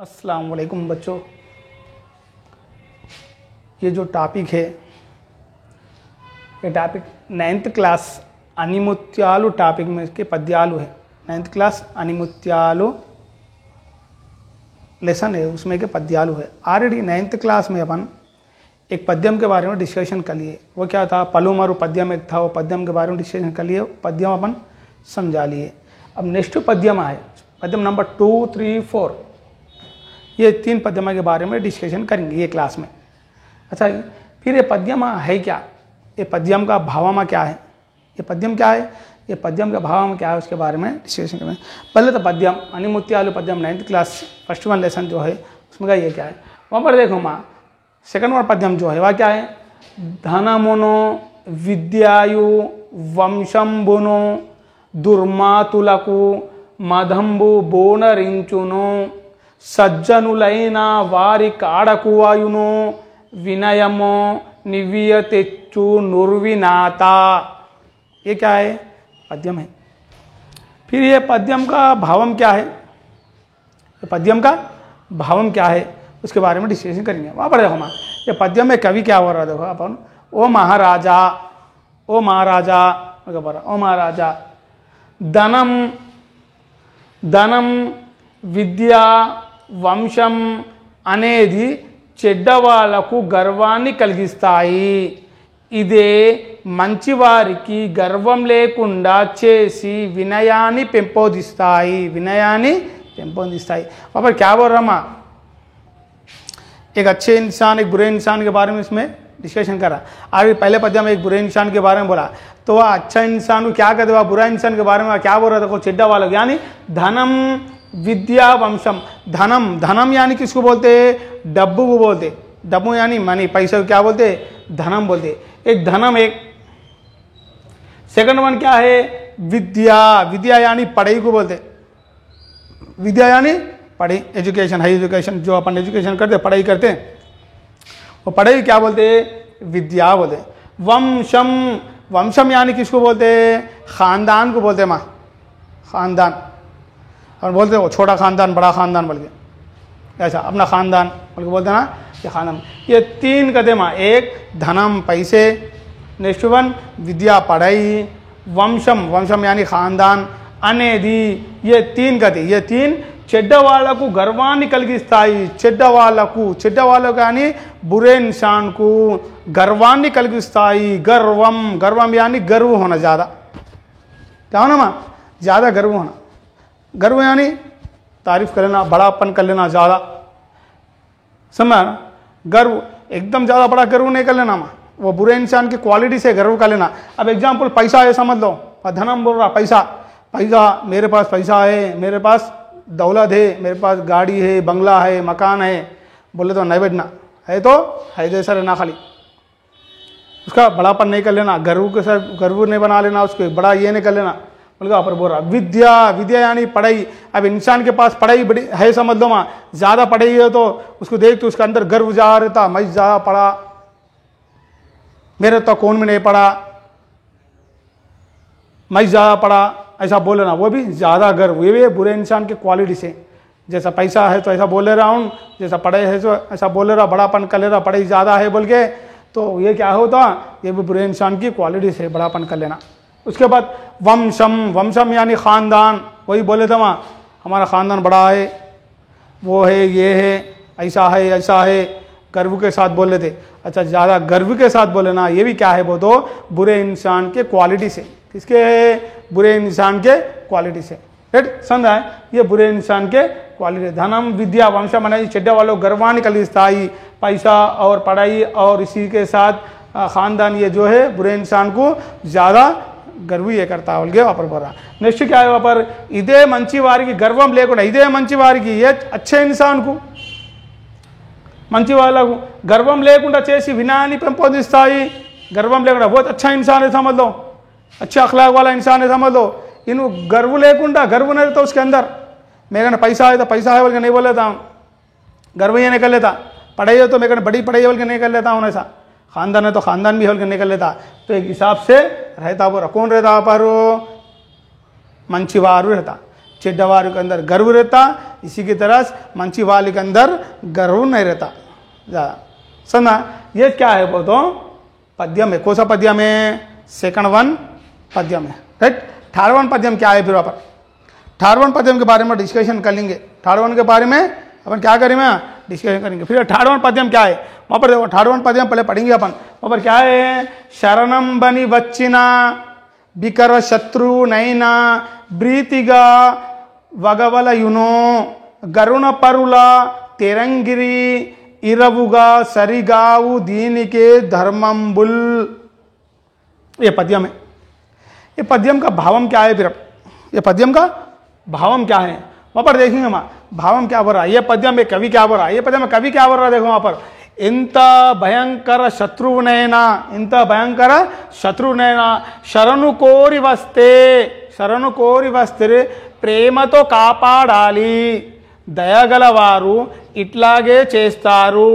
अस्सलाम वालेकुम बच्चों, ये जो टॉपिक है ये टॉपिक 9th क्लास अनिमुत्यालु टॉपिक में इसके पद्यालु है। 9th क्लास अनिमुत्यालु लेसन है, उसमें के पद्यालु है। ऑलरेडी 9th क्लास में अपन एक पद्यम के बारे में डिस्कशन कर लिए। वो क्या था, पलुमरु पद्यम एक था, वो पद्यम के बारे में डिस्कशन कर लिए, पद्यम अपन समझा लिए। अब नेक्स्ट पद्यम आए, पद्यम नंबर 2, 3, 4, ये 3 पद्यम के बारे में डिस्कशन करेंगे ये क्लास में। अच्छा, फिर ये पद्यम है क्या, ये पद्यम का भावामा क्या है, ये पद्यम क्या है, ये पद्यम का भावामा क्या है, उसके बारे में डिस्कशन करेंगे। पहले तो पद्यम अनिमुत्यालु पद्यम 9th class first one lesson जो है उसमें का ये क्या है, वहाँ पर देखो माँ सेकंड वन पद्यम जो है वह क्या है, धनमुनो विद्यायु वंशंबुनो దుర్మాతులకు మదంబు బోనరించును సజ్జనులైన వారి కాడకువాయును వినయమో निविय तेच्चु नुर्विनाता। ये क्या है, पद्यम है। फिर ये पद्यम का भावम क्या है, ये पद्यम का भावम क्या है उसके बारे में डिस्कशन करेंगे। वहाँ पर देखो माँ ये पद्यम में कवि क्या हो रहा है, देखो अपन ओ महाराजा, ओ महाराजा, ओ महाराजा धनम धनम విద్య వంశం అనేది చెడ్డవాళ్లకు గర్వాన్ని కలిగిస్తాయి, ఇదే మంచివారికి గర్వం లేకుండా చేసి వినయాన్ని పెంపొందిస్తాయి, వినయాన్ని పెంపొందిస్తాయి। वहाँ पर क्या बोल रहा माँ, एक अच्छे इंसान एक बुरे इंसान के बारे में इसमें डिस्कशन करा। आगे पहले पद्य में एक बुरे इंसान के बारे में बोला, तो वह अच्छा इंसान को क्या कहते, वह बुरा इंसान के बारे में क्या बोल रहा था, चिड्डा वाला, यानी धनम विद्या वंशम। धनम, धनम यानी किसको बोलते, डब्बू को बोलते, डब्बू यानी मनी पैसे को क्या बोलते, धनम बोलते। एक धनम, एक सेकंड वन क्या है, विद्या, विद्या यानी पढ़ाई को बोलते, विद्या यानी पढ़ाई, एजुकेशन, हाई एजुकेशन, जो अपन एजुकेशन करते पढ़ाई करते वो पढ़ाई क्या बोलते, विद्या बोलते। वंशम, वंशम यानी किसको बोलते, खानदान को बोलते माँ, खानदान, और बोलते वो छोटा खानदान बड़ा खानदान बोल के, ऐसा अपना खानदान बोल के बोलते ना, ये खानदान। ये 3 कहते माँ, एक धनम पैसे, नेक्स्ट वन विद्या पढ़ाई, वंशम, वंशम यानी खानदान, अनेदी, ये 3 कहते, ये 3 చెడ్డవాళ్లకు గర్వాన్ని కలిగిస్తాయి, చెడ్డవాళ్లకు, చెడ్డవాళ్లకు यानी बुरे इंसान को गर्वाన్ని కలిగిస్తాయి। गर्वम, गर्वम यानी गर्व होना, ज़्यादा क्या होना माँ, ज़्यादा गर्व होना, गर्व यानी तारीफ कर लेना, बड़ापन कर लेना ज़्यादा, समझा ना। गर्व एकदम ज़्यादा बड़ा गर्व नहीं कर लेना माँ, वो बुरे इंसान की क्वालिटी से गर्व कर लेना। अब एग्जाम्पल पैसा है समझ लो, धनम बोल रहा पैसा, पैसा मेरे पास पैसा है, मेरे पास दौलत है, मेरे पास गाड़ी है, बंगला है, मकान है, बोले तो नहीं बैठना है, तो है जैसा रहना, खाली उसका बड़ापन नहीं कर लेना, गर्व के साथ गर्व नहीं बना लेना, उसको बड़ा ये नहीं कर लेना। बोल पर बोल रहा विद्या, विद्या यानी पढ़ाई। अब इंसान के पास पढ़ाई बड़ी है समझ लो माँ, ज़्यादा पढ़ाई है तो उसको देख तो उसके अंदर गर्व जा रहता, मैं ज़्यादा पढ़ा, मेरे तो कौन में नहीं पढ़ा, मैं ज़्यादा पढ़ा, ऐसा बोले ना, वो भी ज़्यादा गर्व, ये भी बुरे इंसान की क्वालिटी से। जैसा पैसा है तो ऐसा बोल रहा हूँ, जैसा पढ़ाई है तो ऐसा बोल रहा, बड़ापन कर ले रहा, पढ़ाई ज़्यादा है बोल के, तो ये क्या होता, ये भी बुरे इंसान की क्वालिटी से बड़ापन कर लेना। उसके बाद वंशम, वंशम यानी ख़ानदान, वही बोले थे वहाँ हमारा ख़ानदान बड़ा है, वो है, ये है, ऐसा है, गर्व के साथ बोल रहे थे। अच्छा, ज़्यादा गर्व के साथ बोले ना, ये भी क्या है, वो तो बुरे इंसान के क्वालिटी से, किसके, बुरे इंसान के क्वालिटी से, राइट, समझा है, ये बुरे इंसान के क्वालिटी। धनम विद्या वंशम मना చెడ్డ వాళ్ళు गर्वाన్ని కలిగిస్తాయి, पैसा और पढ़ाई और इसी के साथ खानदान, ये जो है बुरे इंसान को ज़्यादा गर्व ये करता है बोल के वहाँ पर बोल रहा। नेक्स्ट क्या है वहाँ पर, इदे मंची वाరికి गर्वम లేకుండా, ఇదే మంచి వారికి, ये अच्छे इंसान को, మంచి వాళ్ళకు गर्वम లేకుండా చేసి వినయాన్ని పెంపొందిస్తాయి। गर्वम లేకుండా बहुत अच्छा इंसान है समझ लो, अच्छे अखलाक वाला इंसान है समझ लो। इन गर्व लेकुंडा, गर्व नहीं रहता उसके अंदर, मेरे पैसा है तो पैसा है बोल के नहीं बोल लेता हूँ, गर्व ये नहीं कर लेता। पढ़ाई है तो मेरे बड़ी पढ़ाई बोल के नहीं कर लेता हूँ ऐसा, खानदान है तो खानदान भी बोल के नहीं कर लेता। तो एक हिसाब से रहता, वो कौन रहता पर मंचिवारू रहता। చెడ్డవారి के अंदर गर्व रहता, इसी की तरह मंची वाले के अंदर गर्व नहीं रहता। समझा? ये क्या है वो तो पद्यम है। कौन सा पद्यम है? सेकंड वन पद्यम है, राइट। थर्ड वन पद्यम क्या है? फिर वहाँ पर थर्ड वन पद्यम के बारे में डिस्कशन कर लेंगे। थर्ड वन के बारे में अपन क्या करेंगे? डिस्कशन करेंगे। फिर थर्ड वन पद्यम क्या है वहाँ पर देखो। थर्ड वन पद्यम पहले पढ़ेंगे अपन। वहाँ पर क्या है? शरणम बनी बच्चिना बिकर शत्रु नैना ब्रीतिगा वगवल युनो गरुण परुल तेरंगिरी इरवुगा सरिगाऊ दीनिके धर्मंबुल। ये पद्यम है। ये पद्यम का भावम क्या है? फिर ये पद्यम का भावम क्या है वहां पर देखेंगे हम। भावम क्या बोल रहा है ये पद्यम में? कवि क्या बोल रहा है ये पद्यम में? कवि क्या बोल रहा है देखो वहां पर। इंत भयंकर शत्रुनैना, इंत भयंकर शत्रुनैना शरणु कोरि वस्ते, शरणु कोरि वस्ते ప్రేమతో కాపాడాలి, దయగలవారు ఇట్లాగే చేస్తారు,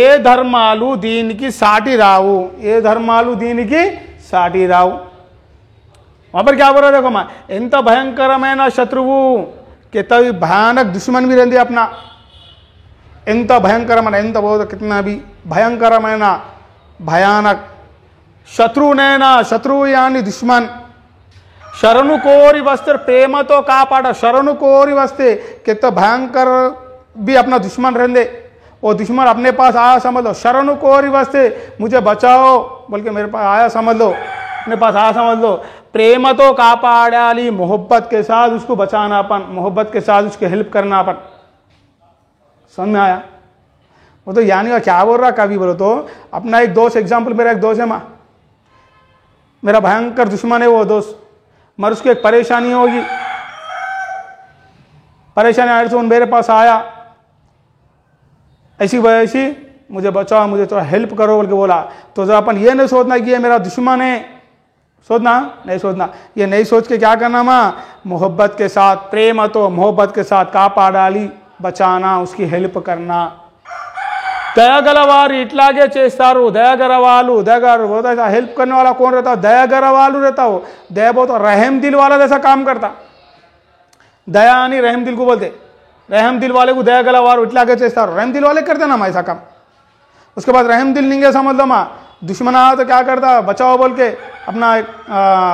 ఏ ధర్మాలు దీనికి సాటి రావు, ఏ ధర్మాలు దీనికి సాటి రావు। वहां पर क्या बोल रहा है देखो माँ, ఎంత భయంకరమైన శత్రువు कितना भी भयानक दुश्मन भी रहते अपना, ఎంత భయంకరమైన ఎంత बहुत कितना भी భయంకరమైన भयानक शत्रुनैना, शत्रु यानी दुश्मन। शरणु कोरी वस्त्र प्रेमतो कापाड़ा, शरणु कोरी वस्ते कितना भयंकर भी अपना दुश्मन रहते, वो दुश्मन अपने पास आया समझ लो। शरणु कोरी वस्ते मुझे बचाओ बोल के मेरे पास आया समझ लो, अपने पास आया समझ लो। प्रेम तो कापाड़ाली, मोहब्बत के साथ उसको बचाना अपन, मोहब्बत के साथ उसकी हेल्प करना अपन। समझ में आया? वो तो यानी क्या बोल रहा कभी बोलो तो अपना एक दोस्त, एग्जाम्पल मेरा एक दोस्त है माँ, मेरा भयंकर दुश्मन है वो दोस्त, मगर उसको एक परेशानी होगी, परेशानी आने से मेरे पास आया, ऐसी वजह से मुझे बचाओ, मुझे थोड़ा हेल्प करो बोल के बोला। तो जब अपन ये नहीं सोचना कि ये मेरा दुश्मन है, सोचना नहीं सोचना, ये नहीं सोच के क्या करना माँ, मोहब्बत के साथ, प्रेम तो मोहब्बत के साथ कापा डाली, बचाना, उसकी हेल्प करना। दयागलवारू इట్లాగే చేస్తారు, दयागरवालू, दयागर बहुत ऐसा हेल्प करने वाला कौन रहता? दयागरवालू रहता हो। दया बहुत रहम दिल वाला जैसा काम करता, दया नहीं रहम दिल को बोलते, रहम दिल वाले को दयागलवारू इట్లాగే చేస్తారు, रहम दिल वाले करते ना ऐसा काम। उसके बाद रहम दिल नहीं है समझ लो माँ, दुश्मन आया तो क्या करता? बचाओ बोल के अपना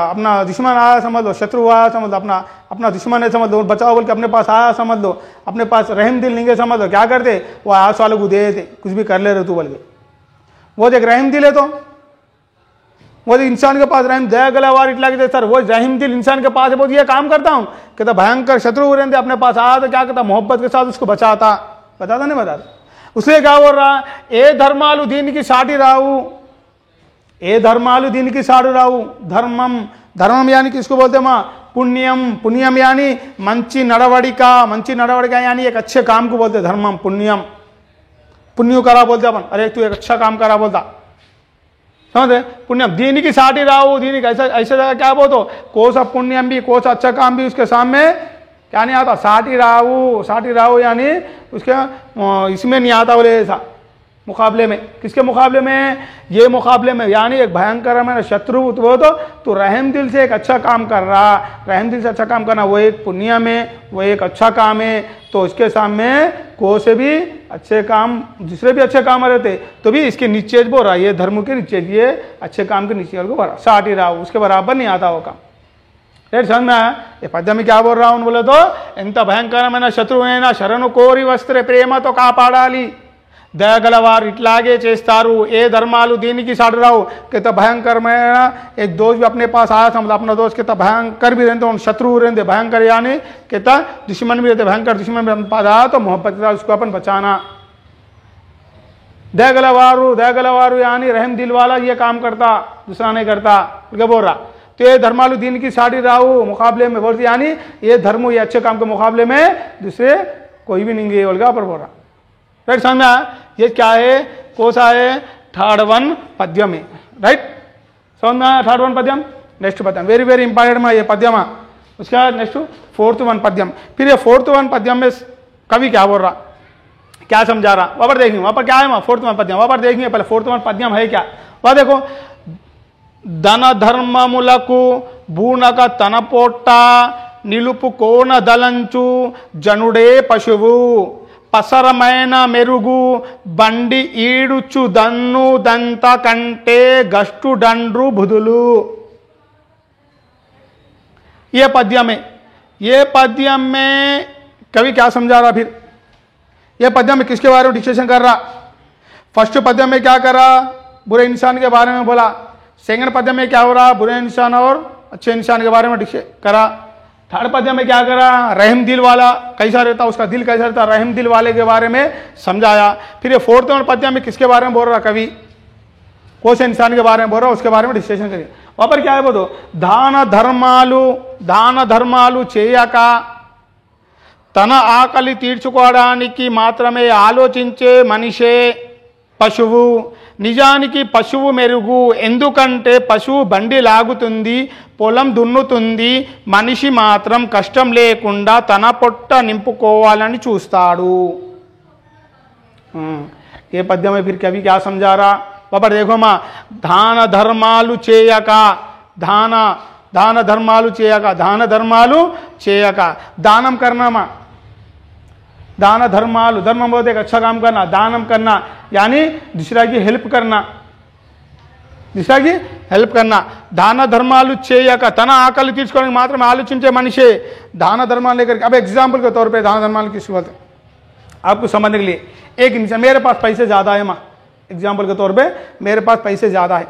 अपना दुश्मन आया समझ लो, शत्रु आया समझ लो, अपना दुश्मन है समझ लो, बचाओ बोल के अपने पास आया समझ लो, अपने पास रहम दिल नहीं है समझ लो, क्या करते? वो आस वाले को दे देते, कुछ भी कर ले रहे तू बोल के। वो देख रहम दिल है तो वो इंसान के पास रहम दया गलावार इतला के सर, वो रहम दिल इंसान के पास है, वो ये काम करता हूँ कहता भयंकर शत्रु रहते अपने पास आया तो क्या करता? मोहब्बत के साथ उसको बचाता, बताता नहीं बताता। उसलिए क्या बोल रहा? ए धर्मालु दीन की साटी राहू, ए धर्मालु दीन की साड़ू राहू। धर्मम, धर्मम यानी किसको बोलते माँ? पुण्यम, पुण्यम यानी मंची नड़वड़िका, मंची नड़वड़िका यानी एक अच्छे काम को बोलते धर्मम, पुण्यम, पुण्य करा बोलते अपन, अरे तू एक अच्छा काम करा बोलता, समझे? पुण्यम दीन की साटी राहू, दीन की ऐसा ऐसा जगह क्या बोलते, कौन सा पुण्यम भी कौन सा अच्छा काम भी उसके सामने क्या नहीं आता? साटी राहू, साटी राहू यानी उसके इसमें नहीं आता बोले ऐसा, मुकाबले में। किसके मुकाबले में? ये मुकाबले में, यानी एक भयंकर मेरा शत्रु वो तो रहम दिल से एक अच्छा काम कर रहा, रहम दिल से अच्छा काम करना वो एक पुण्य में, वो एक अच्छा काम है। तो उसके सामने को से भी अच्छे काम, दूसरे भी अच्छे काम रहते तो भी इसके नीचे बोल रहा, ये धर्म के नीचे, ये अच्छे काम के नीचे को भरा साटी रहा, उसके बराबर नहीं आता वो काम। रेट समझ में आया? ये पद्य में क्या बोल रहा हूँ बोले तो, इंत भयंकर मैंने शत्रु ना शरणु कोरी वस्त्र प्रेम तो कापाड़ाली, दयागलवार इట్లాగే చేస్తారు, ఏ ధర్మాలు దీనికి సాటి రావు। कहता भयंकरమైన एक दोस्त भी अपने पास आया था, मतलब अपना दोस्त कहता भयंकर भी रहते, शत्रु रहते भयंकर, यानी कहता दुश्मन भी रहते भयंकर, दुश्मन भी अपने पास आया तो मोहब्बत के साथ उसको अपन बचाना। दयागलवारू, दयागलवारू यानी रहम दिल वाला ये काम करता, दूसरा नहीं करता, क्या बोल रहा? तो ये धर्मालु दीन की साड़ी राहू मुकाबले में बोलती, यानी ये धर्म ये अच्छे काम के मुकाबले में दूसरे कोई भी नहीं है बोलगा पर बोल रहा। राइट समझ में आया? ये क्या है? कौन सा है? थर्ड वन पद्यम है, राइट समझ में आया? थर्ड वन पद्यम, नेक्स्ट पद्यम वेरी वेरी इंपॉर्टेंट में ये पद्यम है। उसके बाद नेक्स्ट फोर्थ वन पद्यम। फिर ये फोर्थ वन पद्यम में कवि क्या बोल रहा, क्या समझा रहा, वहां पर देखेंगे। वहां पर क्या है वहां फोर्थ वन पद्यम, वहां पर देखेंगे पहले फोर्थ वन पद्यम है क्या। वहां देखो, धन धर्ममुలకు భూనక తన పొట్ట నిలుపుకోన దలంచు జనుడే పశువు పసరమైన మెరుగు బండి ఈడుచు దన్ను దంత కంటే గష్టు డండ్రు బుధులు। ये पद्यम में कवि क्या समझा रहा? फिर ये पद्यम में किसके बारे में डिस्कशन कर रहा? फर्स्ट पद्यम में क्या कर रहा? बुरे इंसान के बारे में बोला। सेकंड पद्यम में क्या हो रहा? बुरे इंसान और अच्छे इंसान के बारे में डिस्कस करा। थर्ड पद्यम में क्या करा? रहम दिल वाला कैसा रहता, उसका दिल कैसा रहता, रहम दिल वाले के बारे में समझाया। फिर ये फोर्थ पद्यम में किसके बारे में बोल रहा कवि? कौन से इंसान के बारे में बोल रहा, उसके बारे में डिस्कशन करिए। वहां पर क्या है बोलो? दान ధర్మాలు చేయక తన ఆకలి తీర్చుకోవడానికి మాత్రమే ఆలోచించే మనిషే పశువు। నిజానికి పశువు మెరుగు, ఎందుకంటే పశువు బండి లాగుతుంది, పొలం దున్నుతుంది, మనిషి మాత్రం కష్టం లేకుండా తన పొట్ట నింపుకోవాలని చూస్తాడు। ये पद्य में फिर कवि क्या समझा रहा? वहां पर देखो मां, दान धर्मालु చేయక, दान धर्मालु చేయక, दानम करना मां, दान धर्मालु, धर्म बहुत एक अच्छा काम करना, दानम करना यानी दूसरा की हेल्प करना, दान धर्मालु చేయక తన ఆకలి తీర్చుకోవడానికి మాత్రమే ఆలోచించే మనిషే दान धर्माలు लेकर। अब एग्जाम्पल के तौर पे दान धर्मालु किसको बोलते हैं आपको समझने के लिए? एक इंसान, मेरे पास पैसे ज्यादा है मां, एग्जाम्पल के तौर पे मेरे पास पैसे ज्यादा है,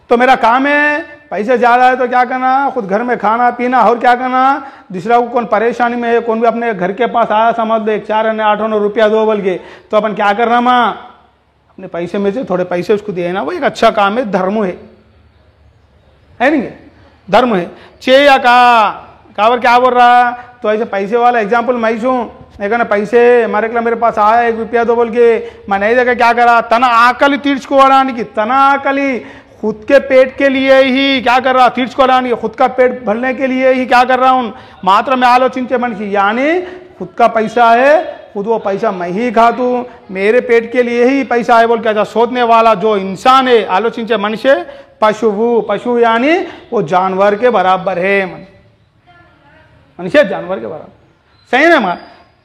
तो मेरा काम है पैसे ज्यादा है तो क्या करना? खुद घर में खाना पीना, और क्या करना? दूसरा को कौन परेशानी में है, कौन भी अपने घर के पास आया, समझ लो 4 आने 8 आने रुपया दो बोल के, तो अपन क्या करना मां? अपने पैसे में से थोड़े पैसे उसको देना, वो एक अच्छा काम है, धर्म है नहीं? धर्म है। चेया का कावर क्या बोल रहा? तो ऐसे पैसे वाला एग्जाम्पल मैं छू, मैं कहना पैसे हमारे के मेरे पास आया 1 रुपया दो बोल के, मैं नहीं देखा क्या करा? तन आकली తీర్చుకోవడానికి, तन आकली खुद के पेट के लिए ही क्या कर रहा? తీర్చుకోవడానికి, खुद का पेट भरने के लिए ही क्या कर रहा हूं? मात्र में आलोचिंचे मनुष्य, यानी खुद का पैसा है, खुद वो पैसा मैं ही खातू, मेरे पेट के लिए ही पैसा है बोल के ऐसा सोचने वाला जो इंसान है, आलोचिंचे मनुष्य पशु यानी वो जानवर के बराबर है। मनुष्य जानवर के बराबर, सही ना मां?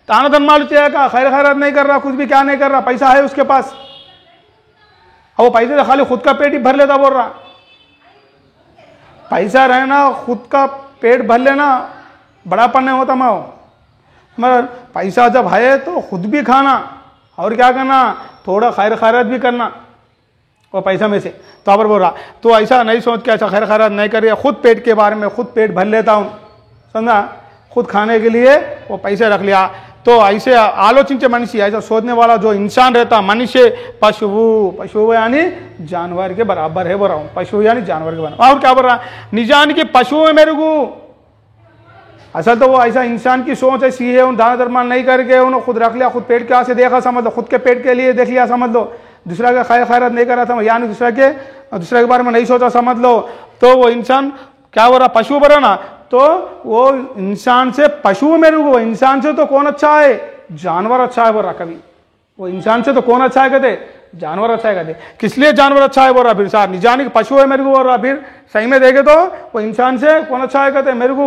दान धर्मालु చేయక, खैर खैरात नहीं कर रहा, कुछ भी क्या नहीं कर रहा, पैसा है उसके पास, वो पैसे से खाली खुद का पेट ही भर लेता बोल रहा। पैसा रहना, खुद का पेट भर लेना बड़ापन नहीं होता माओ, मगर पैसा जब है तो खुद भी खाना और क्या करना? थोड़ा खैर खैरात भी करना वो पैसा में से। तो पर बोल रहा तो ऐसा नहीं सोच के ऐसा खैर खैरात नहीं कर रही, खुद पेट के बारे में खुद पेट भर लेता हूं, समझा? खुद खाने के लिए वो पैसे रख लिया। तो ऐसे आलोचिंचे मनुष्य, ऐसा सोचने वाला जो इंसान रहता मनुष्य पशु यानी जानवर के बराबर है बोल रहा हूं, पशु यानी जानवर के बराबर। और क्या बोल रहा? निजानिकी पशु है मेरुगु, असल तो वो ऐसा इंसान की सोच ऐसी है, उन दान धर्म नहीं करके उन्होंने खुद रख लिया, खुद पेट के से देखा समझ लो, खुद के पेट के लिए देख लिया समझ लो, दूसरा का खैर खैरात नहीं कर रहा था, यानी दूसरे के बारे में नहीं सोचा समझ लो, तो वो इंसान क्या बोल रहा? पशु बोल रहा ना, तो वो इंसान से पशु में रुको, इंसान से तो कौन अच्छा है? जानवर अच्छा है बोल रहा कभी। वो इंसान से तो कौन अच्छा है कहते? जानवर अच्छा है कहते। किस लिए जानवर अच्छा है बोल रहा? फिर सार निजानी पशु है मेरे को बोल रहा, फिर सही में देखे तो वो इंसान से कौन अच्छा है कहते? मेरे को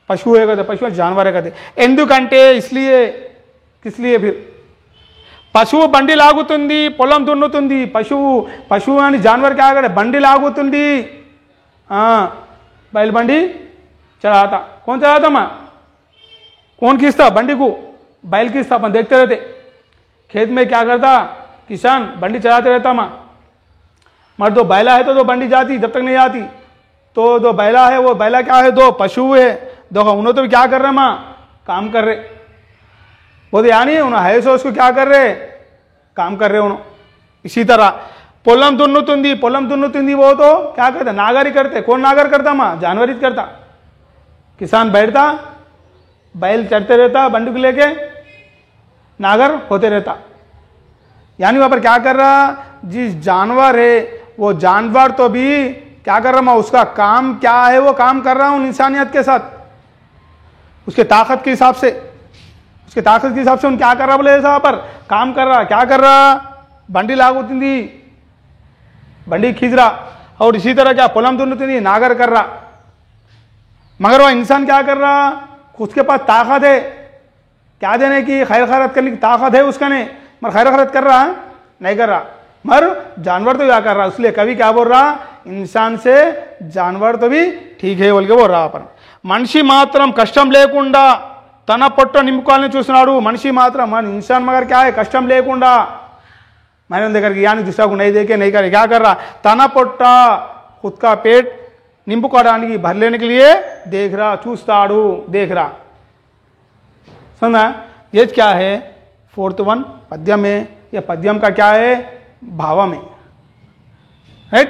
पशु है कहते, पशु जानवर है कहते। ఎందుకంటే इसलिए, किस लिए? फिर పశువు బండి లాగుతుంది, పొలం దున్నుతుంది, పశువు అని जानवर क्या करे? బండి లాగుతుంది, बैल बंडी चलाता। कौन चलाता मां? कौन खींचता बंडी को? बैल खींचता। अपन देखते रहते खेत में क्या करता किसान, बंडी चलाते रहता मां। मगर दो बैला है तो दो बंडी जाती, जब तक नहीं आती तो दो बैला है, वो बैला क्या है? दो पशु है, दो उन्होंने तो क्या कर रहे मां? काम कर रहे। वो तो यानी उन्होंने है सो उसको क्या कर रहे? काम कर रहे उन्होंने। इसी तरह పొలం దున్నుతుంది वो तो क्या करते? नागर ही करते। कौन नागर करता मां? जानवर ही करता। किसान बैठता, बैल चढ़ते रहता, बंदूक लेके नागर होते रहता। यानी वहां पर क्या कर रहा? जिस जानवर है वो जानवर तो भी क्या कर रहा मां? उसका काम क्या है? वो काम कर रहा हूं इंसानियत के साथ, उसके ताकत के हिसाब से, उन क्या कर रहा बोले? ऐसा पर काम कर रहा। क्या कर रहा? बंडी लागुతుంది, बंडी खींच रहा। और इसी तरह क्या? పొలం దున్నుతుంది, नागर कर रहा। मगर वह इंसान क्या कर रहा, उसके पास ताकत है क्या देने की, खैर खैरत करने की ताकत है उसका, नहीं मगर खैर खैरत कर रहा है नहीं कर रहा। मगर जानवर तो क्या कर रहा, इसलिए कभी क्या बोल रहा, इंसान से जानवर तो भी ठीक है बोल के बोल रहा। अपन మనిషి మాత్రం కష్టం లేకుండా తన పొట్ట నింపుకోవాలని చూస్తున్నాడు। మనిషి మాత్రం మన इंसान मगर क्या है, कष्टम लेकुंडा मैंने देखा कि यानी दूसरा को नहीं देखे नहीं करे, क्या कर रहा, तना పొట్ట खुद का पेट నింపుకోవడానికి भर लेने के लिए देख रहा, చూస్తాడు, देख रहा। समझा, ये क्या है 4th 1 पद्यम में, या पद्यम का क्या है भाव में, राइट।